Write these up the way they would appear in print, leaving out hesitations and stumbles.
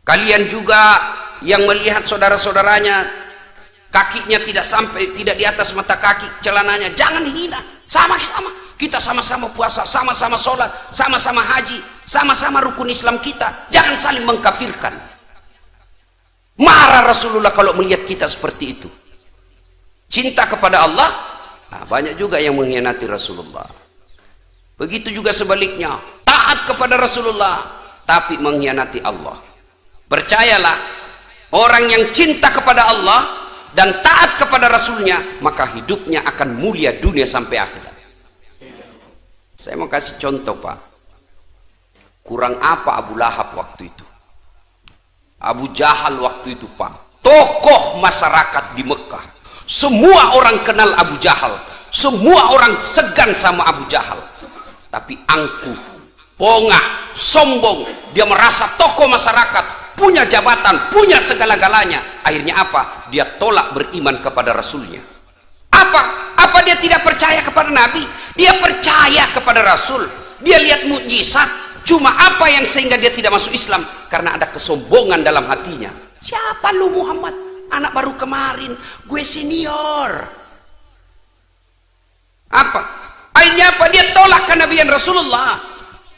Kalian juga yang melihat saudara-saudaranya kakinya tidak sampai, tidak di atas mata kaki celananya, jangan hina. Sama-sama kita sama-sama puasa, sama-sama sholat, sama-sama haji, sama-sama rukun Islam kita. Jangan saling mengkafirkan. Marah Rasulullah kalau melihat kita seperti itu. Cinta kepada Allah, nah, banyak juga yang mengkhianati Rasulullah. Begitu juga sebaliknya, taat kepada Rasulullah tapi mengkhianati Allah. Percayalah, orang yang cinta kepada Allah dan taat kepada Rasulnya, maka hidupnya akan mulia dunia sampai akhirat. Saya mau kasih contoh, Pak. Kurang apa Abu Lahab waktu itu? Abu Jahal waktu itu, Pak, tokoh masyarakat di Mekah. Semua orang kenal Abu Jahal, semua orang segan sama Abu Jahal. Tapi angkuh, pongah, sombong, dia merasa tokoh masyarakat, punya jabatan, punya segala-galanya. Akhirnya apa? Dia tolak beriman kepada Rasulnya. Apa dia tidak percaya kepada Nabi? Dia percaya kepada Rasul. Dia lihat mukjizat. Cuma apa yang sehingga dia tidak masuk Islam? Karena ada kesombongan dalam hatinya. Siapa lu Muhammad? Anak baru kemarin, gue senior. Apa? Akhirnya apa? Dia tolak kenabian Rasulullah.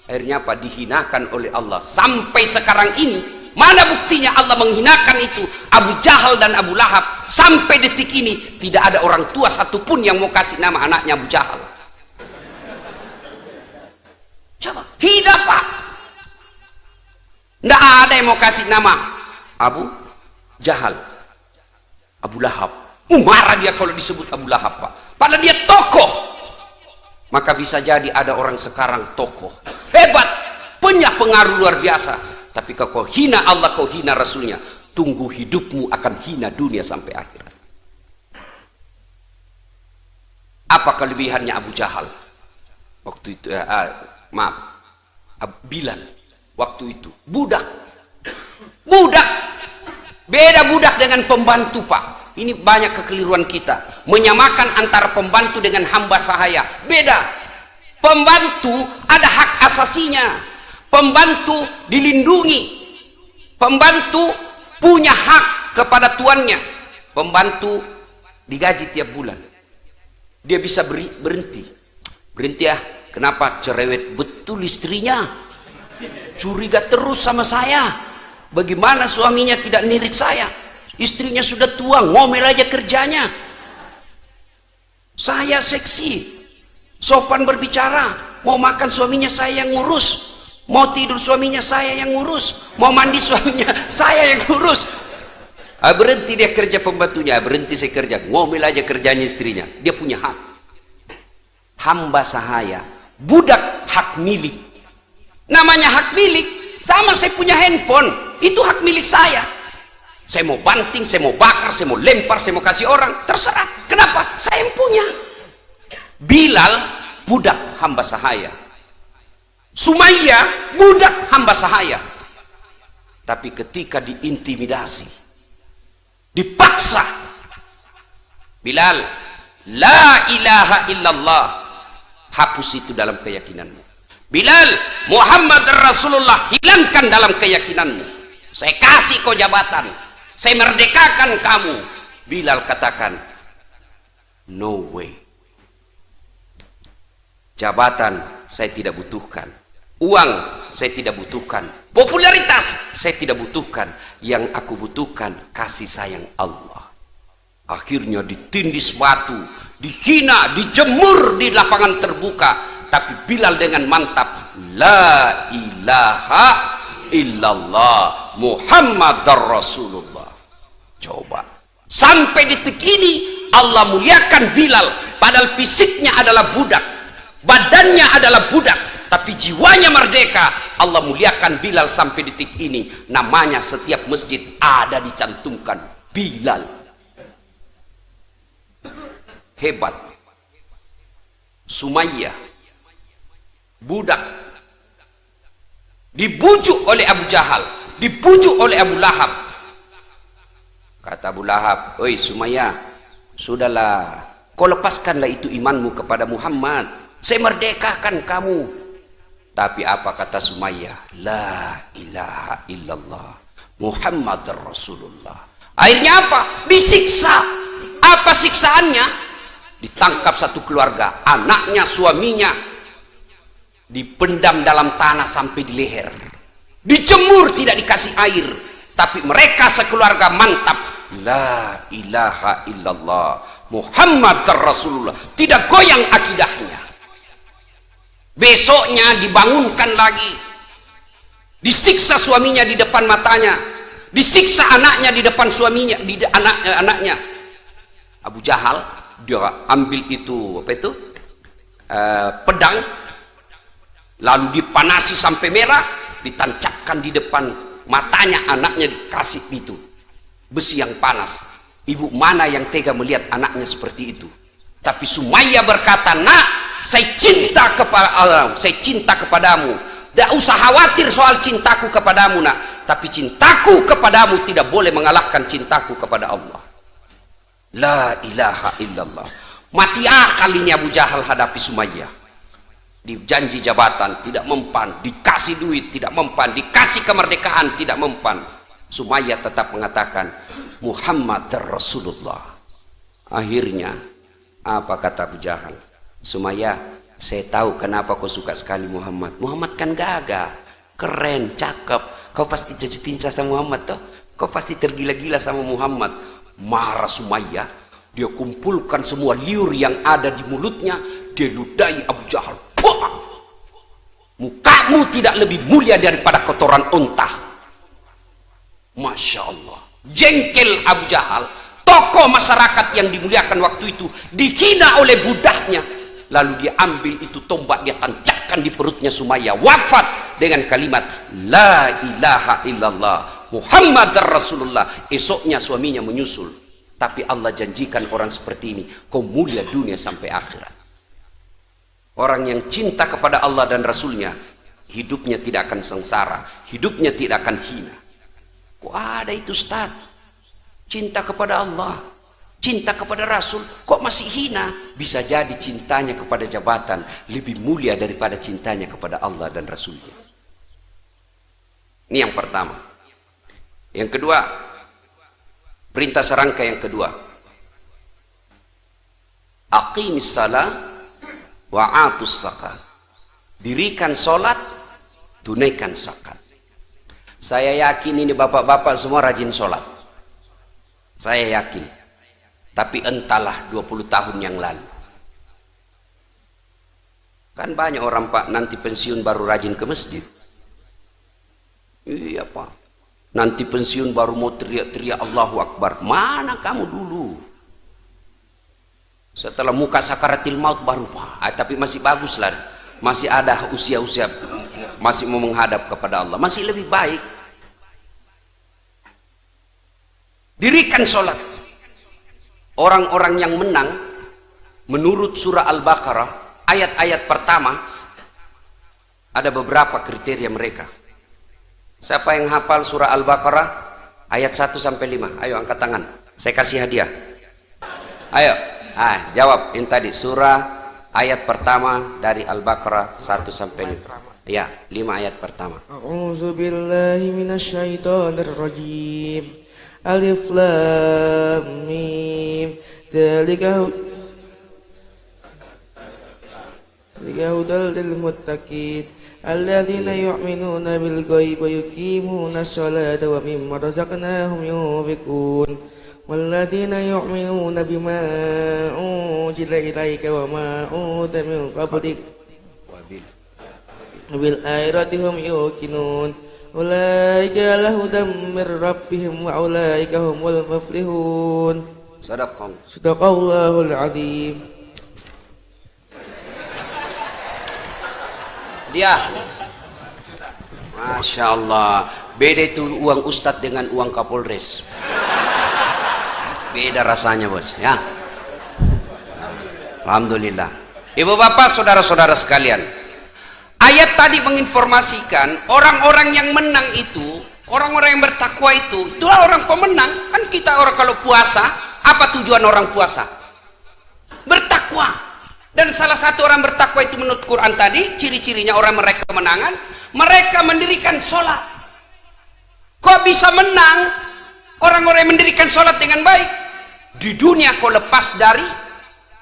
Akhirnya apa? Dihinakan oleh Allah. Sampai sekarang ini, mana buktinya Allah menghinakan itu Abu Jahal dan Abu Lahab? Sampai detik ini tidak ada orang tua satupun yang mau kasih nama anaknya Abu Jahal. Coba, hina, Pak. Tidak ada yang mau kasih nama Abu Jahal, Abu Lahab. Marah dia kalau disebut Abu Lahab, Pak. Padahal dia tokoh. Maka bisa jadi ada orang sekarang tokoh hebat, punya pengaruh luar biasa, tapi kau hina Allah, kau hina Rasulnya, tunggu hidupmu akan hina dunia sampai akhirat. Apa kelebihannya Abu Jahal waktu itu? Bilal waktu itu budak. Beda budak dengan pembantu, Pak. Ini banyak kekeliruan kita, menyamakan antara pembantu dengan hamba sahaya. Beda. Pembantu ada hak asasinya, pembantu dilindungi, pembantu punya hak kepada tuannya, pembantu digaji tiap bulan. Dia bisa berhenti ya. Kenapa? Cerewet betul istrinya, curiga terus sama saya. Bagaimana suaminya tidak nirit saya? Istrinya sudah tua, ngomel aja kerjanya. Saya seksi, sopan berbicara. Mau makan suaminya saya yang ngurus, mau tidur suaminya saya yang ngurus, mau mandi suaminya saya yang ngurus. Berhenti dia kerja pembantunya, berhenti saya kerja, ngomel aja kerjanya istrinya. Dia punya hak. Hamba sahaya, budak hak milik. Namanya hak milik, sama saya punya handphone, itu hak milik saya. Saya mau banting, saya mau bakar, saya mau lempar, saya mau kasih orang, terserah. Kenapa? Saya yang punya. Bilal budak hamba sahaya, Sumayyah budak hamba sahaya. Tapi ketika diintimidasi, dipaksa, Bilal, la ilaha illallah, hapus itu dalam keyakinanmu. Bilal, Muhammad Rasulullah, hilangkan dalam keyakinanmu. Saya kasih kau jabatan, saya merdekakan kamu. Bilal katakan, no way. Jabatan saya tidak butuhkan, uang saya tidak butuhkan, popularitas saya tidak butuhkan. Yang aku butuhkan kasih sayang Allah. Akhirnya ditindis batu, dihina, dijemur di lapangan terbuka. Tapi Bilal dengan mantap, la ilaha illallah Muhammadar Rasulullah. Coba, sampai detik ini Allah muliakan Bilal, padahal fisiknya adalah budak, badannya adalah budak, tapi jiwanya merdeka. Allah muliakan Bilal sampai detik ini. Namanya setiap masjid ada dicantumkan Bilal. Hebat. Sumayyah budak, dibujuk oleh Abu Jahal, dibujuk oleh Abu Lahab. Kata Abu Lahab, oi Sumayyah, sudahlah, kau lepaskanlah itu imanmu kepada Muhammad, saya merdekakan kamu. Tapi apa kata Sumayyah? La ilaha illallah Muhammad Rasulullah. Akhirnya apa? Disiksa. Apa siksaannya? Ditangkap satu keluarga, anaknya, suaminya, dipendam dalam tanah sampai di leher, dijemur, tidak dikasih air. Tapi mereka sekeluarga mantap, la ilaha illallah Muhammad Rasulullah, tidak goyang akidahnya. Besoknya dibangunkan lagi, disiksa suaminya di depan matanya, disiksa anaknya di depan suaminya, di anaknya. Abu Jahal dia ambil itu apa itu pedang, lalu dipanasi sampai merah, ditancapkan di depan matanya anaknya, dikasih itu besi yang panas. Ibu mana yang tega melihat anaknya seperti itu? Tapi Sumayyah berkata, nak, saya cinta kepadamu, tidak usah khawatir soal cintaku kepadamu, nak, tapi cintaku kepadamu tidak boleh mengalahkan cintaku kepada Allah. La ilaha illallah. Mati akal ini Abu Jahal hadapi Sumayyah. Dijanji jabatan tidak mempan, dikasih duit tidak mempan, dikasih kemerdekaan tidak mempan. Sumayyah tetap mengatakan Muhammad Rasulullah. Akhirnya apa kata Abu Jahal? Sumayyah, saya tahu kenapa kau suka sekali Muhammad. Muhammad kan gagah, keren, cakep. Kau pasti jatuh cinta sama Muhammad toh? Kau pasti tergila-gila sama Muhammad. Marah Sumayyah, dia kumpulkan semua liur yang ada di mulutnya, dia ludahi Abu Jahal. Wah! Mukamu tidak lebih mulia daripada kotoran unta. Masya Allah, jengkel Abu Jahal, tokoh masyarakat yang dimuliakan waktu itu, dihina oleh budaknya. Lalu dia ambil itu tombak, dia tancapkan di perutnya Sumayyah, wafat dengan kalimat la ilaha illallah Muhammad Rasulullah. Esoknya suaminya menyusul. Tapi Allah janjikan orang seperti ini, kau mulia dunia sampai akhirat. Orang yang cinta kepada Allah dan Rasulnya, hidupnya tidak akan sengsara, hidupnya tidak akan hina. Kok ada itu Ustaz? Cinta kepada Allah, cinta kepada Rasul, kok masih hina? Bisa jadi cintanya kepada jabatan lebih mulia daripada cintanya kepada Allah dan Rasulnya. Ini yang pertama. Yang kedua, perintah serangka yang kedua, aqimis salah wa atus zakat. Dirikan sholat, tunaikan zakat. Saya yakin ini bapak-bapak semua rajin sholat, saya yakin. Tapi entahlah 20 tahun yang lalu, kan banyak orang Pak nanti pensiun baru rajin ke masjid. Iya Pak, nanti pensiun baru mau teriak-teriak Allahu Akbar. Mana kamu dulu? Setelah muka sakaratil maut baru Pak. Tapi masih bagus lah, masih ada usia-usia, masih mau menghadap kepada Allah, masih lebih baik. Dirikan sholat. Orang-orang yang menang menurut surah Al-Baqarah ayat-ayat pertama, ada beberapa kriteria mereka. Siapa yang hafal surah Al-Baqarah ayat 1 sampai 5? Ayo angkat tangan, saya kasih hadiah. Ayo, jawab ini tadi surah ayat pertama dari Al-Baqarah 1 sampai 5. Ya, 5 ayat pertama. A'udzubillahi minasyaitonirrajim. Alif lam mim. Dzalika hudal lil muttaqin alladzina yu'minuna bil ghaibi wa yuqimuna sholata wa mimma razaqnahum yunfiqun walladzina yu'minuna bima unzila ilaika wa ma unzila min qablik bil akhirati hum yuqinun ulaika ala hudan mir rabbihim wa ulaika humul muflihun. Sadaqallahul azim. Dia, Masya Allah, beda itu uang ustadz dengan uang Kapolres. Beda rasanya bos ya. Alhamdulillah. Ibu bapak saudara-saudara sekalian, ayat tadi menginformasikan orang-orang yang menang itu, orang-orang yang bertakwa itulah orang pemenang. Kan kita orang kalau puasa, apa tujuan orang puasa? Bertakwa. Dan salah satu orang bertakwa itu menurut Quran tadi, ciri-cirinya orang mereka kemenangan, mereka mendirikan sholat. Kok kau bisa menang orang-orang yang mendirikan sholat dengan baik, di dunia kau lepas dari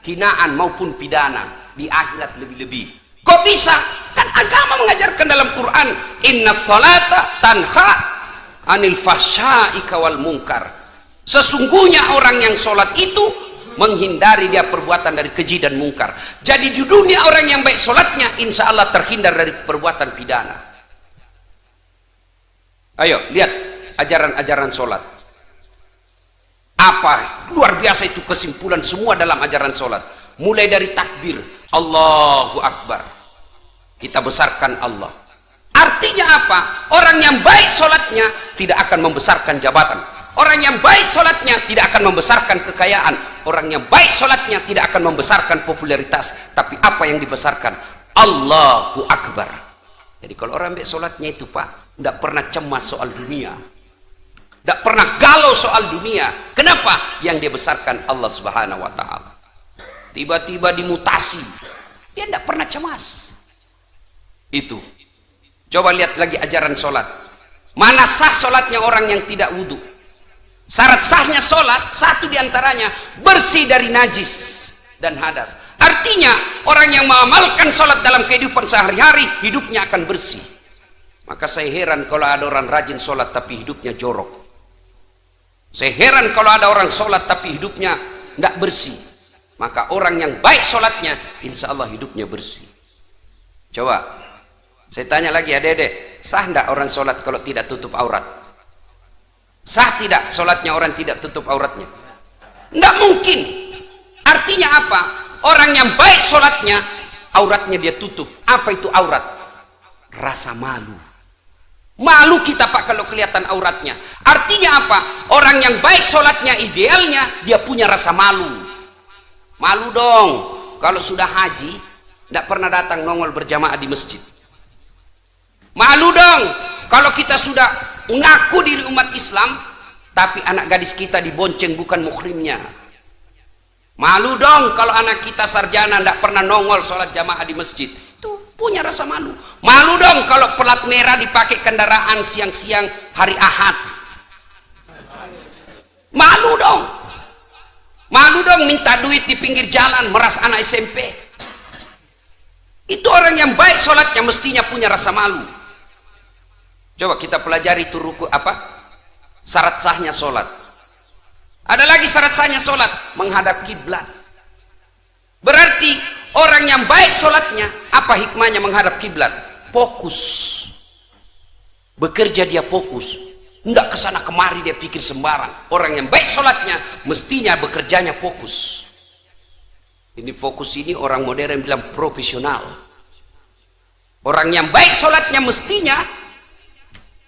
hinaan maupun pidana, di akhirat lebih-lebih. Kok bisa? Kan agama mengajarkan dalam Quran, inna sholata tanha anil fahsya'i wal munkar. Sesungguhnya orang yang sholat itu menghindari dia perbuatan dari keji dan mungkar. Jadi di dunia orang yang baik sholatnya, insya Allah terhindar dari perbuatan pidana. Ayo lihat ajaran-ajaran sholat. Apa luar biasa itu kesimpulan semua dalam ajaran sholat. Mulai dari takbir, Allahu Akbar, kita besarkan Allah. Artinya apa? Orang yang baik sholatnya tidak akan membesarkan jabatan. Orang yang baik sholatnya tidak akan membesarkan kekayaan. Orang yang baik sholatnya tidak akan membesarkan popularitas. Tapi apa yang dibesarkan? Allahu Akbar. Jadi kalau orang baik sholatnya itu Pak, tidak pernah cemas soal dunia, tidak pernah galau soal dunia. Kenapa? Yang dia besarkan Allah Subhanahu wa Ta'ala. Tiba-tiba dimutasi, dia tidak pernah cemas. Itu. Coba lihat lagi ajaran sholat. Mana sah sholatnya orang yang tidak wudhu? Syarat sahnya sholat, satu diantaranya bersih dari najis dan hadas. Artinya orang yang mengamalkan sholat dalam kehidupan sehari-hari, hidupnya akan bersih. Maka saya heran kalau ada orang rajin sholat tapi hidupnya jorok. Saya heran kalau ada orang sholat tapi hidupnya tidak bersih. Maka orang yang baik sholatnya, insya Allah hidupnya bersih. Coba saya tanya lagi, adek-adek, sah tidak orang sholat kalau tidak tutup aurat? Sah tidak sholatnya orang tidak tutup auratnya? Tidak mungkin. Artinya apa? Orang yang baik sholatnya, auratnya dia tutup. Apa itu aurat? Rasa malu. Malu kita Pak kalau kelihatan auratnya. Artinya apa? Orang yang baik sholatnya, idealnya dia punya rasa malu. Malu dong kalau sudah haji tidak pernah datang nongol berjamaah di masjid. Malu dong kalau kita sudah mengaku diri umat Islam tapi anak gadis kita dibonceng bukan muhrimnya. Malu dong kalau anak kita sarjana tidak pernah nongol sholat jamaah di masjid. Itu punya rasa malu. Malu dong kalau pelat merah dipakai kendaraan siang-siang hari Ahad. Malu dong. Malu dong minta duit di pinggir jalan meras anak SMP. Itu orang yang baik sholatnya mestinya punya rasa malu. Coba kita pelajari itu ruku apa? Syarat sahnya sholat. Ada lagi syarat sahnya sholat, menghadap kiblat. Berarti orang yang baik sholatnya, apa hikmahnya menghadap kiblat? Fokus. Bekerja dia fokus. Tidak kesana kemari dia pikir sembarang. Orang yang baik sholatnya mestinya bekerjanya fokus. Ini fokus ini orang modern bilang profesional. Orang yang baik sholatnya mestinya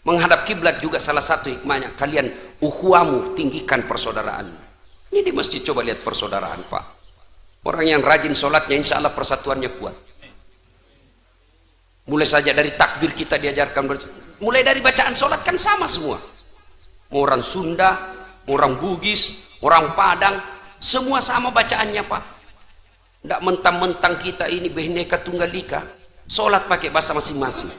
menghadap kiblat juga salah satu hikmahnya. Kalian ukhuwamu, tinggikan persaudaraan. Ini di masjid coba lihat persaudaraan Pak. Orang yang rajin sholatnya insya Allah persatuannya kuat. Mulai saja dari takbir kita diajarkan, mulai dari bacaan sholat kan sama semua. Mau orang Sunda, mau orang Bugis, orang Padang, semua sama bacaannya Pak. Tidak mentang-mentang kita ini Bhinneka Tunggal Ika, sholat pakai bahasa masing-masing.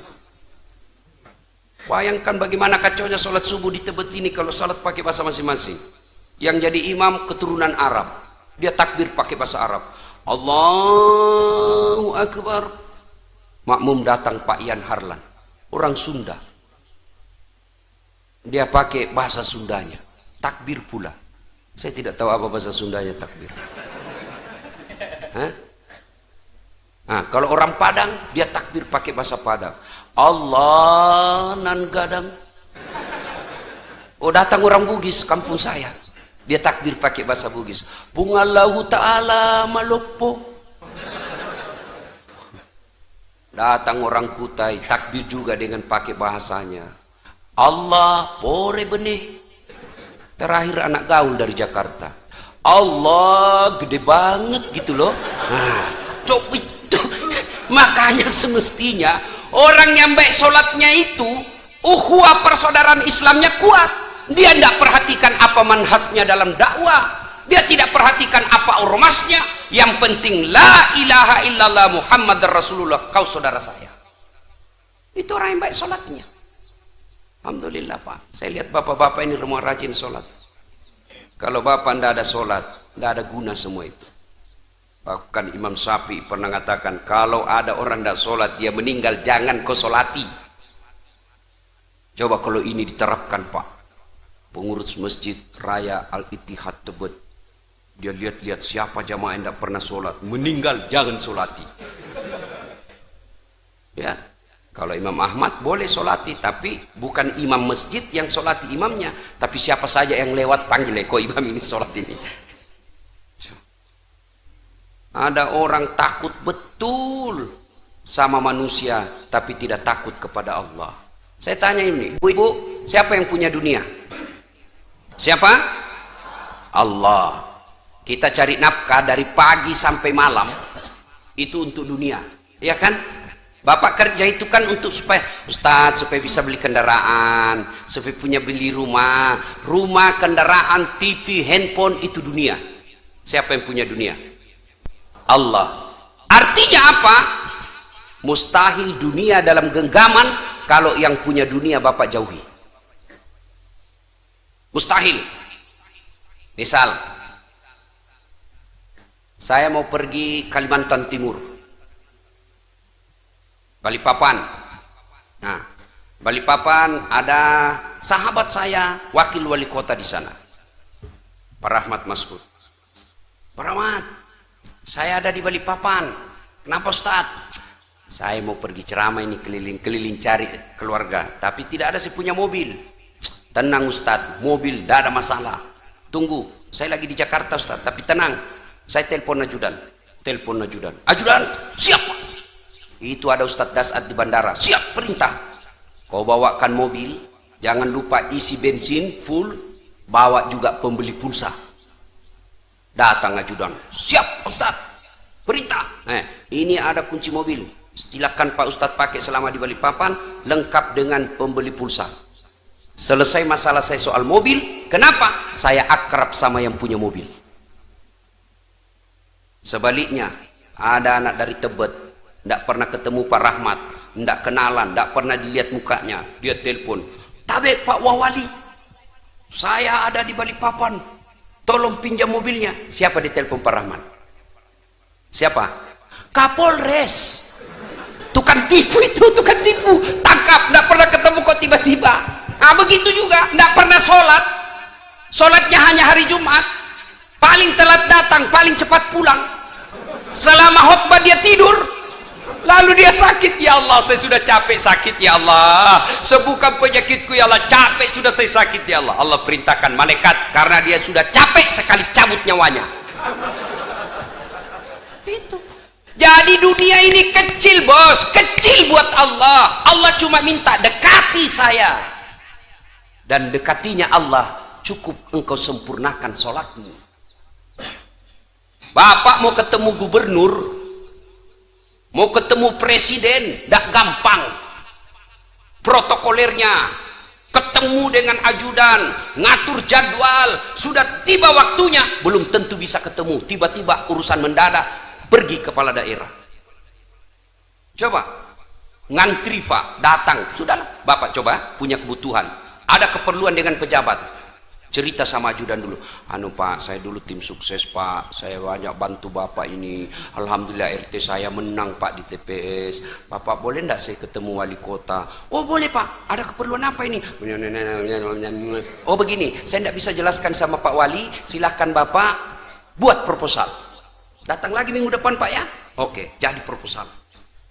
Bayangkan bagaimana kacaunya sholat subuh di Tebet ini kalau sholat pakai bahasa masing-masing. Yang jadi imam keturunan Arab, dia takbir pakai bahasa Arab. Allahu Akbar. Makmum datang Pak Ian Harlan, orang Sunda. Dia pakai bahasa Sundanya, takbir pula. Saya tidak tahu apa bahasa Sundanya takbir. Hah? Nah, kalau orang Padang dia takbir pakai bahasa Padang. Allah nan gadang. Oh, datang orang Bugis kampung saya, dia takbir pakai bahasa Bugis. Bungallahu ta'ala malopo. Datang orang Kutai takbir juga dengan pakai bahasanya. Allah pore benih. Terakhir anak gaul dari Jakarta. Allah gede banget gitu loh. Nah, coba itu. Makanya semestinya orang yang baik sholatnya itu ukhuwah persaudaraan Islamnya kuat. Dia tidak perhatikan apa manhajnya dalam dakwah. Dia tidak perhatikan apa ormasnya. Yang penting la ilaha illallah Muhammad Rasulullah, kau saudara saya. Itu orang yang baik sholatnya. Alhamdulillah Pak, saya lihat bapak-bapak ini rumah rajin sholat. Kalau bapak tidak ada sholat, tidak ada guna semua itu. Bahkan Imam Syafi'i pernah mengatakan, kalau ada orang tidak sholat, dia meninggal, jangan kau sholati. Coba kalau ini diterapkan Pak, pengurus Masjid Raya Al-Ittihad Tebet, dia lihat-lihat siapa jamaah yang tidak pernah sholat, meninggal, jangan sholati. Ya, kalau Imam Ahmad boleh sholati, tapi bukan imam masjid yang sholati imamnya, tapi siapa saja yang lewat panggil, kok imam ini sholat ini. Ada orang takut betul sama manusia, tapi tidak takut kepada Allah. Saya tanya ini, ibu, siapa yang punya dunia? Siapa? Allah. Kita cari nafkah dari pagi sampai malam, itu untuk dunia, ya kan? Bapak kerja itu kan untuk supaya Ustadz, supaya bisa beli kendaraan, supaya punya beli rumah, kendaraan, TV, handphone, itu dunia. Siapa yang punya dunia? Allah. Artinya apa? Mustahil dunia dalam genggaman kalau yang punya dunia Bapak jauhi. Mustahil. Misal, saya mau pergi Kalimantan Timur, Balikpapan. Nah, Balikpapan ada sahabat saya, wakil wali kota di sana, Pak Rahmat Masbud. Pak Rahmat, saya ada di Balikpapan. Kenapa Ustaz? Saya mau pergi ceramah ini, keliling-keliling cari keluarga, tapi tidak ada, saya punya mobil. Tenang Ustaz, mobil tidak ada masalah. Tunggu, saya lagi di Jakarta Ustaz, tapi tenang. Saya telepon ajudan. Ajudan, siap. Itu ada Ustadz Dasat di bandara. Siap, perintah. Kau bawakan mobil, jangan lupa isi bensin full, bawa juga pembeli pulsa. Datang ajudan. Siap Ustadz, perintah. Ini ada kunci mobil. Silakan Pak Ustadz pakai selama di Balikpapan, lengkap dengan pembeli pulsa. Selesai masalah saya soal mobil. Kenapa? Saya akrab sama yang punya mobil. Sebaliknya, ada anak dari Tebet, tidak pernah ketemu Pak Rahmat, tidak kenalan, tidak pernah dilihat mukanya. Dia telepon, "Tabe Pak Wawali, saya ada di Balikpapan, tolong pinjam mobilnya." Siapa ditelepon Pak Rahmat? Siapa? Kapolres. Tukang tipu itu, tukang tipu. Tangkap, tidak pernah ketemu kok tiba-tiba. Nah begitu juga, tidak pernah sholat, sholatnya hanya hari Jumat, paling telat datang, paling cepat pulang. Selama khutbah dia tidur. Lalu dia sakit, ya Allah saya sudah capek sakit, ya Allah sembuhkan penyakitku, ya Allah capek sudah saya sakit, ya Allah. Allah perintahkan malaikat, karena dia sudah capek sekali cabut nyawanya. Itu. Jadi dunia ini kecil bos, kecil buat Allah. Allah cuma minta dekati saya, dan dekatinya Allah cukup engkau sempurnakan sholatmu. Bapak mau ketemu gubernur, mau ketemu presiden, tidak gampang protokolernya. Ketemu dengan ajudan, ngatur jadwal, sudah tiba waktunya, belum tentu bisa ketemu. Tiba-tiba urusan mendadak, pergi kepala daerah. Coba ngantri Pak, datang, sudahlah Bapak coba punya kebutuhan, ada keperluan dengan pejabat, cerita sama ajudan dulu. Anu Pak, saya dulu tim sukses Pak, saya banyak bantu Bapak ini, alhamdulillah RT saya menang Pak di TPS. Bapak boleh enggak saya ketemu wali kota? Oh boleh Pak, ada keperluan apa ini? Oh begini, saya enggak bisa jelaskan sama Pak Wali, silahkan Bapak buat proposal. Datang lagi minggu depan Pak ya? Oke, jadi proposal.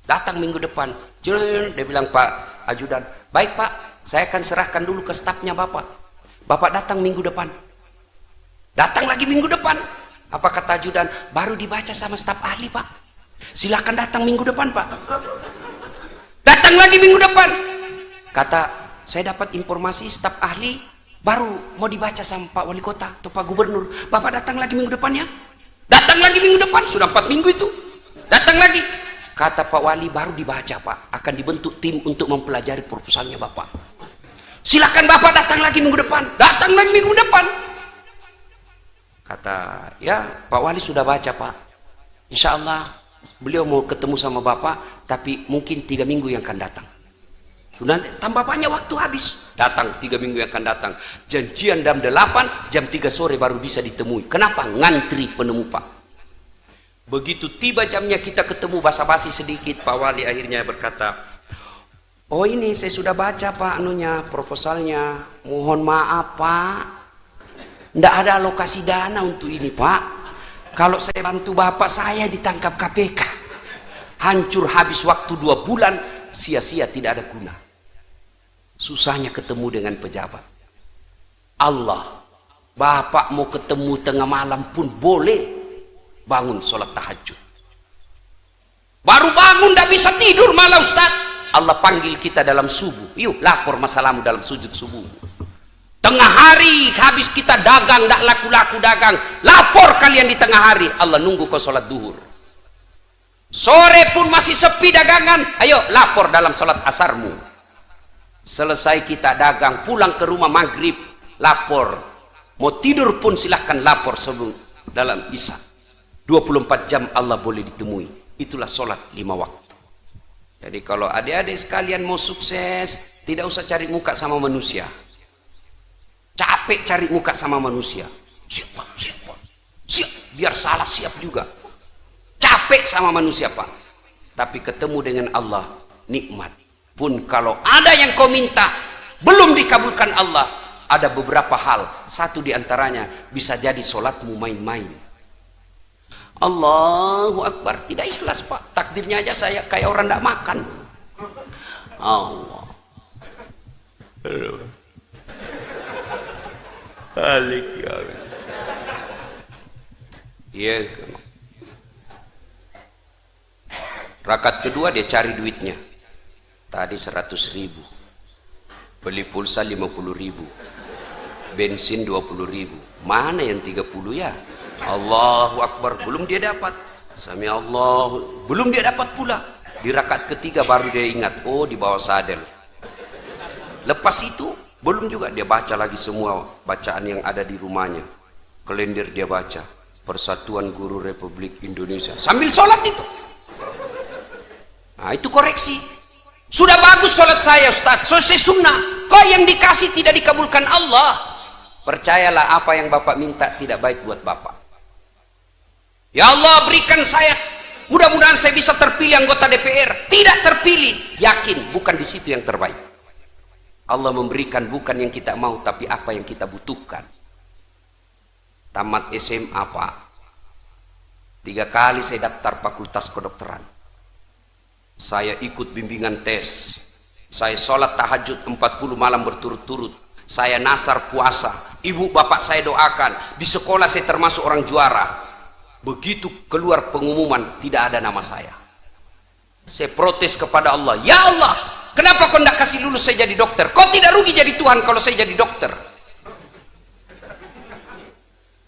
Datang minggu depan, dia bilang Pak ajudan, baik Pak, saya akan serahkan dulu ke stafnya Bapak. Bapak datang minggu depan, datang lagi minggu depan. Apa kata ajudan? Baru dibaca sama staf ahli Pak, silakan datang minggu depan Pak. Datang lagi minggu depan, kata saya dapat informasi staf ahli baru mau dibaca sama Pak Wali Kota atau Pak Gubernur. Bapak datang lagi minggu depannya. Datang lagi minggu depan, sudah 4 minggu itu. Datang lagi, kata Pak Wali baru dibaca Pak, akan dibentuk tim untuk mempelajari proposalnya Bapak. Silakan Bapak datang lagi minggu depan. Datang lagi minggu depan. Kata, ya Pak Wali sudah baca Pak, insya Allah beliau mau ketemu sama Bapak, tapi mungkin 3 minggu yang akan datang. Sudah tambah banyak waktu habis. datang 3 minggu yang akan datang. Janjian jam 8, jam 3 sore baru bisa ditemui. Kenapa? Ngantri penemu Pak. Begitu tiba jamnya kita ketemu, basa-basi sedikit, Pak Wali akhirnya berkata, oh ini saya sudah baca Pak anunya, proposalnya, mohon maaf Pak, tidak ada alokasi dana untuk ini Pak. Kalau saya bantu Bapak saya ditangkap KPK, hancur habis waktu 2 bulan, sia-sia tidak ada guna. Susahnya ketemu dengan pejabat. Allah, Bapak mau ketemu tengah malam pun boleh. Bangun sholat tahajud. Baru bangun tidak bisa tidur malah Ustaz. Allah panggil kita dalam subuh. Yuk lapor masalahmu dalam sujud subuh. Tengah hari habis kita dagang, tidak laku-laku dagang. Lapor kalian di tengah hari. Allah nunggu kau sholat duhur. Sore pun masih sepi dagangan. Ayo lapor dalam sholat asarmu. Selesai kita dagang, pulang ke rumah maghrib, lapor. Mau tidur pun silahkan lapor sebelum dalam isya. 24 jam Allah boleh ditemui. Itulah sholat 5 waktu. Jadi kalau adik-adik sekalian mau sukses, tidak usah cari muka sama manusia. Capek cari muka sama manusia. Siap, biar salah siap juga. Capek sama manusia Pak. Tapi ketemu dengan Allah, nikmat. Pun kalau ada yang kau minta, belum dikabulkan Allah, ada beberapa hal. Satu diantaranya, bisa jadi sholatmu main-main. Allahu Akbar, tidak ikhlas Pak. Takdirnya aja saya kayak orang tidak makan. Allah. Balik ya. Iya. Rakaat kedua dia cari duitnya. Tadi 100.000. Beli pulsa 50.000. Bensin 20.000. Mana yang 30 ya? Allahu Akbar, belum dia dapat. Sami Allah, belum dia dapat pula. Di rakaat ketiga baru dia ingat, oh di bawah sadel. Lepas itu belum juga dia baca lagi semua bacaan yang ada di rumahnya. Kalender dia baca, Persatuan Guru Republik Indonesia, sambil sholat itu. Nah itu koreksi. Sudah bagus sholat saya Ustaz, selesai sunnah. Kok yang dikasih tidak dikabulkan Allah? Percayalah apa yang Bapak minta tidak baik buat Bapak. Ya Allah berikan saya, mudah-mudahan saya bisa terpilih anggota DPR. Tidak terpilih, yakin bukan di situ yang terbaik. Allah memberikan bukan yang kita mau, tapi apa yang kita butuhkan. Tamat SMA Pak, 3 kali saya daftar fakultas kedokteran. Saya ikut bimbingan tes. Saya sholat tahajud 40 malam berturut-turut. Saya nasar puasa. Ibu bapak saya doakan. Di sekolah saya termasuk orang juara. Begitu keluar pengumuman tidak ada nama saya. Saya protes kepada Allah. Ya Allah, kenapa kau tidak kasih lulus saya jadi dokter? Kau tidak rugi jadi Tuhan kalau saya jadi dokter.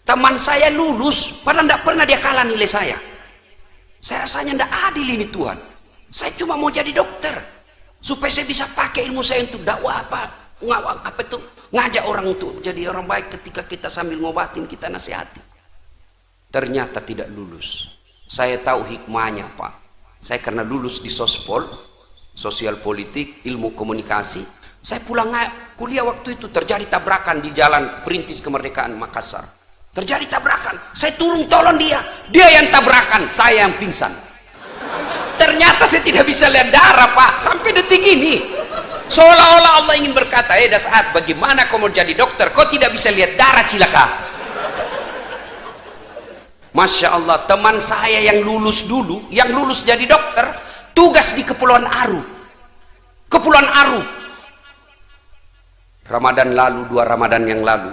Teman saya lulus, padahal tidak pernah dia kalah nilai saya. Saya rasanya tidak adil ini Tuhan. Saya cuma mau jadi dokter supaya saya bisa pakai ilmu saya untuk dakwah ngajak orang untuk jadi orang baik. Ketika kita sambil ngobatin, kita nasihati. Ternyata tidak lulus. Saya tahu hikmahnya Pak. Saya karena lulus di sospol, sosial politik, ilmu komunikasi. Saya pulang kuliah waktu itu terjadi tabrakan di jalan Perintis Kemerdekaan Makassar. Terjadi tabrakan. Saya turun tolong dia. Dia yang tabrakan, saya yang pingsan. Ternyata saya tidak bisa lihat darah Pak. Sampai detik ini. Seolah-olah Allah ingin berkata, Dasaat, bagaimana kau mau jadi dokter? Kau tidak bisa lihat darah cilaka. Masya Allah, teman saya yang lulus dulu, yang lulus jadi dokter, tugas di Kepulauan Aru. Kepulauan Aru. Ramadan lalu, 2 Ramadan yang lalu,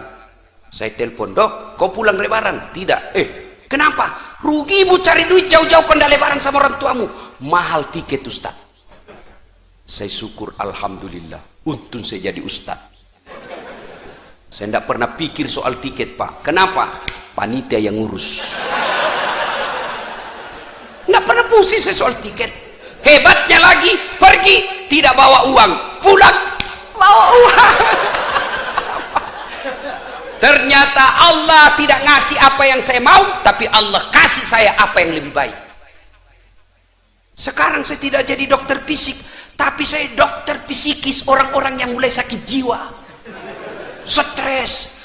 saya telepon, Dok, kau pulang lebaran? Tidak. Kenapa? Rugimu cari duit jauh-jauh kau tidak lebaran sama orang tuamu. Mahal tiket Ustaz. Saya syukur, Alhamdulillah, untung saya jadi Ustaz. Saya tidak pernah pikir soal tiket Pak. Kenapa? Panitia yang ngurus. Nggak pernah pusing saya soal tiket. Hebatnya lagi, pergi tidak bawa uang, pulang bawa uang. Ternyata Allah tidak ngasih apa yang saya mau, tapi Allah kasih saya apa yang lebih baik. Sekarang saya tidak jadi dokter fisik, Tapi saya dokter psikis, orang-orang yang mulai sakit jiwa, stres,